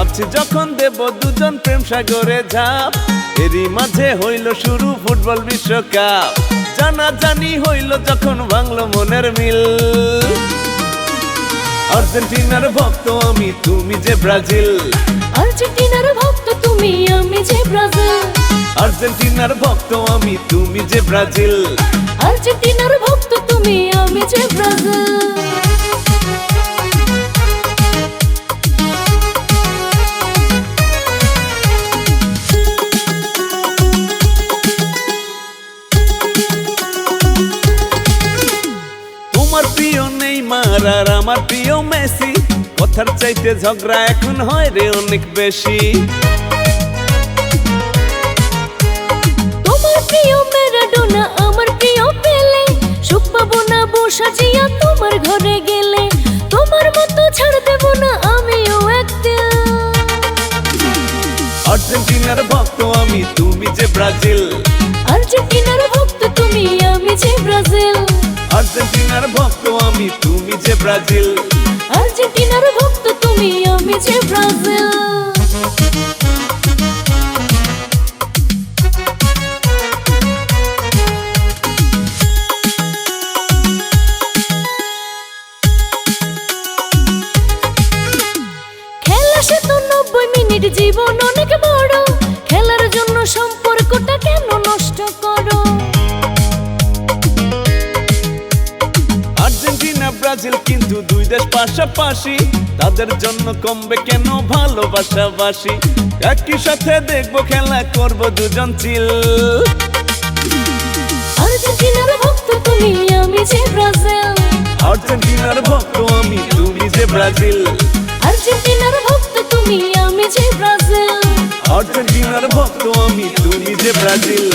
ভাবছি যখন দেব দুজন প্রেম সাগরে ঝাঁপ, এরই মাঝে হইল শুরু ফুটবল বিশ্বকাপ। জানাজানি হইল যখন ভাঙলো মনের মিল। আর্জেন্টিনার ভক্ত আমি, তুমি যে ব্রাজিল। আর্জেন্টিনার ভক্ত তুমি, আমি যে ব্রাজিল। আর্জেন্টিনার ভক্ত আমি, তুমি যে ব্রাজিল। আর্জেন্টিনার ভক্ত তুমি, আমি যে ব্রাজিল। তোমার প্রিয় নেইমার আর আমার প্রিয় মেসি, কথার চাইতে ঝগড়া এখন হয় রে অনেক বেশি। তোমার প্রিয় ম্যারাডোনা, আমার প্রিয় পেলে, সুখ পাবো না বসা জিয়া তোমার ঘরে গেলে। তোমার মতো ছাড় দেব না আমিও একদিন। আর্জেন্টিনার ভক্ত আমি, তুমি যে ব্রাজিল। আর্জেন্টিনার ভক্ত তুমি, আমি যে ব্রাজিল। আর্জেন্টিনার ভক্ত আমি, তুমি যে ব্রাজিল। আর্জেন্টিনার ভক্ত তুমি, আমি যে ব্রাজিল। খেলা সে তো 90 মিনিট, জীবন অনেক বড়। খেলার জন্য সম্পর্কটা কেন নষ্ট করো? আর্জেন্টিনা ব্রাজিল কিন্তু দুই দেশ পাশাপাশি, তাদের জন্য কমবে কেন ভালোবাসাবাসি। একই সাথে দেখবো খেলা, করব দুজন চিল। আর্জেন্টিনার ভক্ত তুমি, আমি যে ব্রাজিল। আর্জেন্টিনার ভক্ত আমি, তুমি যে ব্রাজিল। আর্জেন্টিনার ভক্ত তুমি, আমি যে ব্রাজিল। আর্জেন্টিনার ভক্ত আমি, তুমি যে ব্রাজিল।